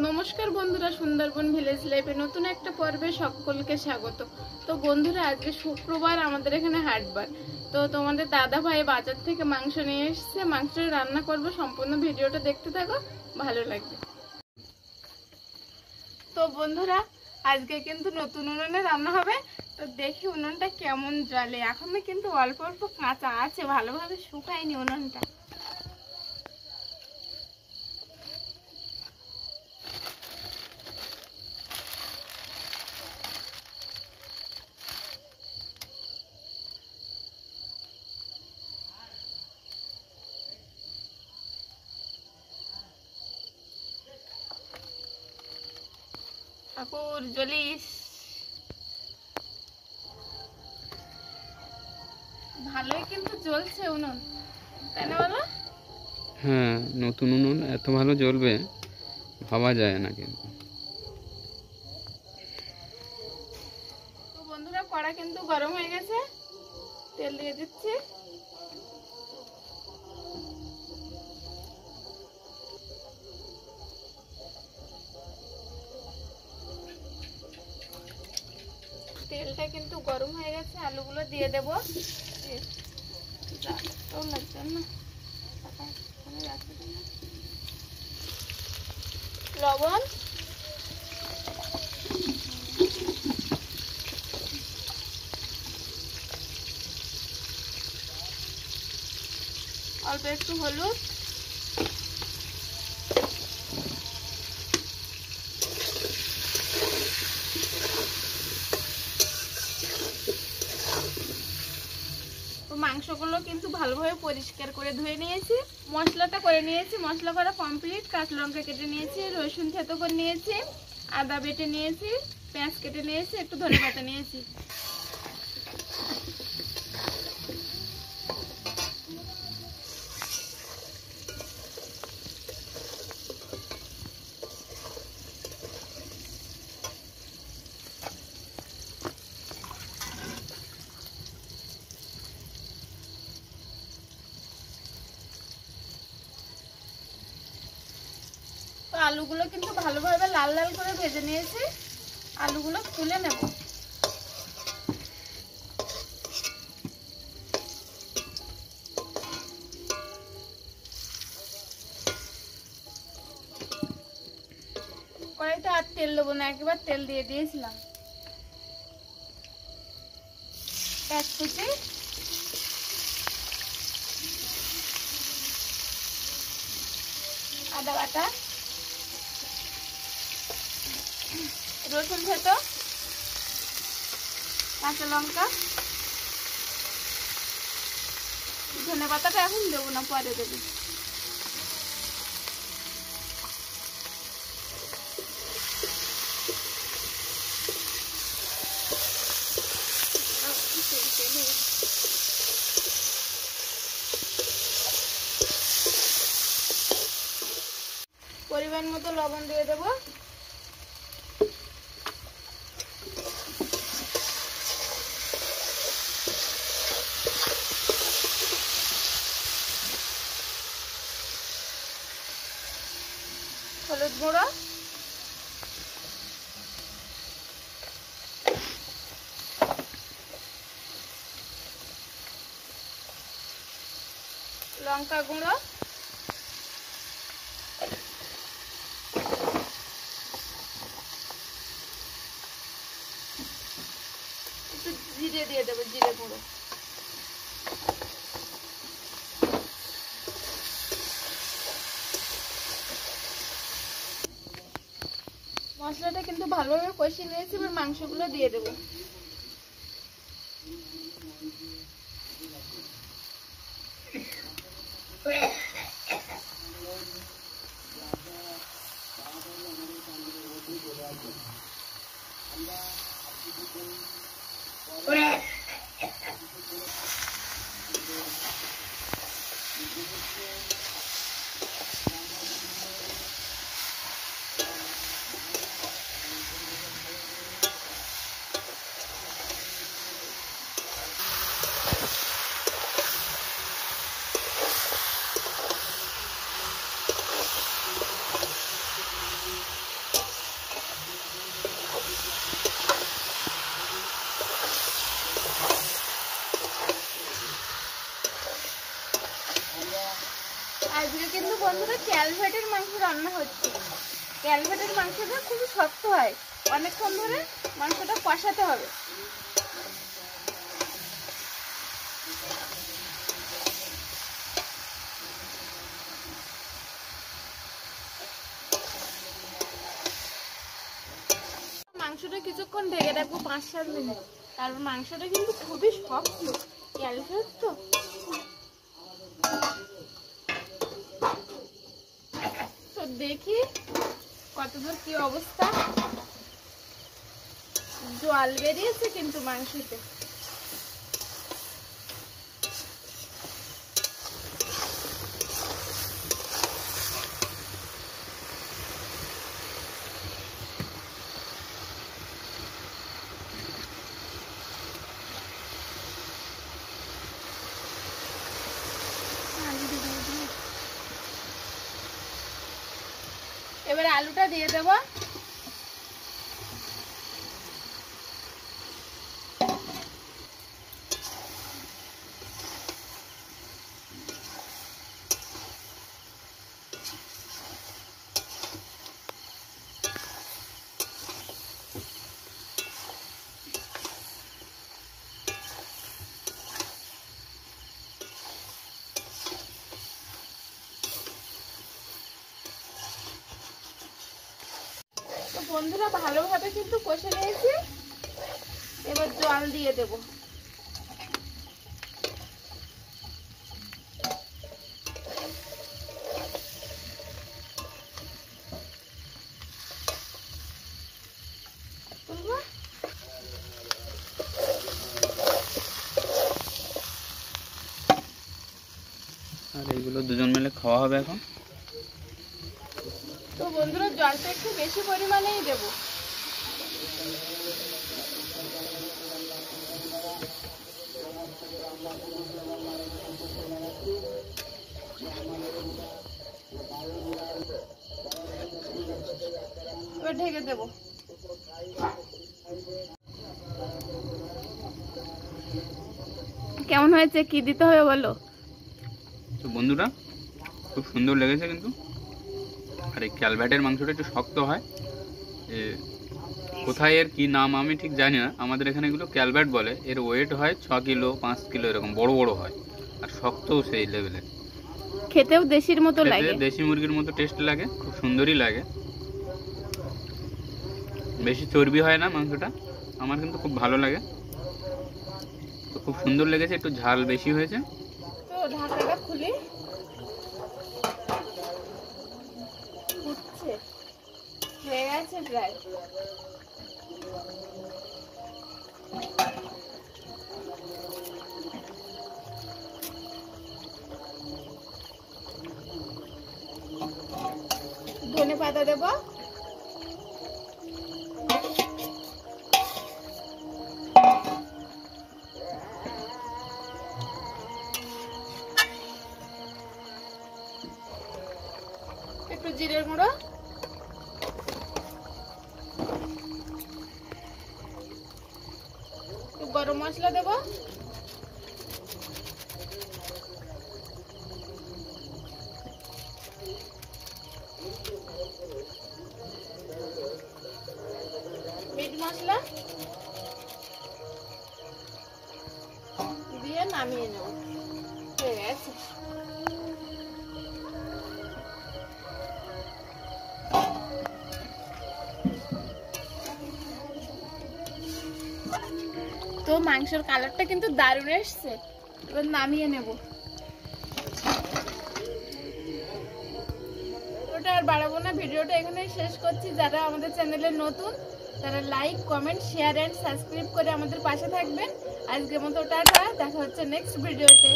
নমস্কার বন্ধুরা, সুন্দরবন ভিলেজ লাইফে নতুন একটা পর্বে সকলকে স্বাগত। তো বন্ধুরা, আজকে শুক্রবার, আমাদের এখানে হাটবার। তো তোমাদের দাদা ভাই বাজার থেকে মাংস নিয়ে এসেছে, মাংস রান্না করব। সম্পূর্ণ ভিডিওটা দেখতে থাকো, ভালো লাগবে। তো বন্ধুরা, আজকে কিন্তু নতুন উনুনে রান্না হবে। তো দেখি উনুনটা কেমন জ্বলে। এখনো কিন্তু অল্প অল্প কাঁচা আছে, ভালোভাবে শুকায়নি উনুনটা। ঠাকুর জ্বলিস, ভালোই কিন্তু জ্বলছে উনুন, তাই না বলো? হ্যাঁ, নতুন উনুন এত ভালো জ্বলবে ভাবা যায় না। কিন্তু তো বন্ধুরা, কড়া কিন্তু গরম হয়ে গেছে, তেল দিয়ে দিচ্ছি। তেলটা কিন্তু গরম হয়ে গেছে, আলুগুলো দিয়ে দেব। লবণ, অল্প একটু হলুদ, মাংসগুলো কিন্তু ভালোভাবে পরিষ্কার করে ধুয়ে নিয়েছি। মশলাটা করে নিয়েছি, মশলা করা কমপ্লিট। কাঁচা লঙ্কা কেটে নিয়েছি, রসুন থেতো করে নিয়েছি, আদা বেটে নিয়েছি, পেঁয়াজ কেটে নিয়েছি, একটু ধনেপাতা নিয়েছি। তো আলুগুলো কিন্তু ভালোভাবে লাল লাল করে ভেজে নিয়েছি, আলুগুলো তুলে নেব। কড়াইতে আর তেল দেবো না, একবার তেল দিয়ে দিয়েছিলাম। পেঁয়াজ কুচি, আদা বাটা, রসুন থেতো, কাঁচা লঙ্কা, ধনেপাতাটা এখন দেবো না, পরে দেবো। পরিমাণ মতো লবণ দিয়ে দেবো। হলুদ গুঁড়ো, লঙ্কা গুঁড়ো, একটু জিরে দিয়ে দেবো, জিরে গুঁড়ো। মশলাটা কিন্তু ভালোভাবে কষিয়ে নিয়েছি, এবার মাংসগুলো দিয়ে দেবো। ক্যালভেটের মাংস রান্না হচ্ছে। ক্যালভেটের মাংসটা খুবই শক্ত হয়, অনেকক্ষণ ধরে মাংসটা কষাতে হবে। মাংসটা কিছুক্ষণ ঢেকে রাখবো 5-7 মিনিট, কারণ মাংসটা কিন্তু খুবই শক্ত, ক্যালভেট তো। তো দেখি কতদূর কি অবস্থা। জল বেরিয়েছে কিন্তু মাংসতে। এবার আলুটা দিয়ে দেব। বন্ধুরা ভালোভাবে কিন্তু কষে নিয়েছি, এবার জল দিয়ে দেব। আর এইগুলো দুজন মিলে খাওয়া হবে এখন। তো বন্ধুরা জলটা একটু বেশি পরিমাণেই দেব। এবার ঢেকে দেব। কেমন হয়েছে, কি দিতে হবে বলো? তো বন্ধুরা খুব সুন্দর লেগেছে কিন্তু। আর এই ক্যালভেটের মাংসটা একটু শক্ত হয়, কোথায় এর কি নাম আমি ঠিক জানি না, আমাদের এখানে এগুলো ক্যালভেট বলে। এর ওয়েট হয় 6 কিলো 5 কিলো এরকম, বড় বড় হয় আর শক্তও সেই লেভেলে। খেতেও দেশির মতো লাগে, দেশি মুরগির মতো টেস্ট লাগে, খুব সুন্দরই লাগে। বেশি চর্বি হয় না মাংসটা, আমার কিন্তু খুব ভালো লাগে। তো খুব সুন্দর লেগেছে, একটু ঝাল বেশি হয়েছে। তো ঢাকাটা খুলি, হয়ে গেছে প্রায়। ধনে পাতা দেব, একটু জিরের গুঁড়ো, গরম মশলা দেব, মিট মশলা দিয়ে নামিয়ে নেব। হয়ে গেছে। তো মাংসের কালারটা কিন্তু দারুণ এসছে, এবার নামিয়ে নেব। ওটা আর বাড়াবো না, ভিডিওটা এখানেই শেষ করছি। যারা আমাদের চ্যানেলে নতুন তারা like, comment, share and subscribe করে আমাদের পাশে থাকবেন। আজকের মতো টাটা, দেখা হচ্ছে নেক্সট ভিডিওতে।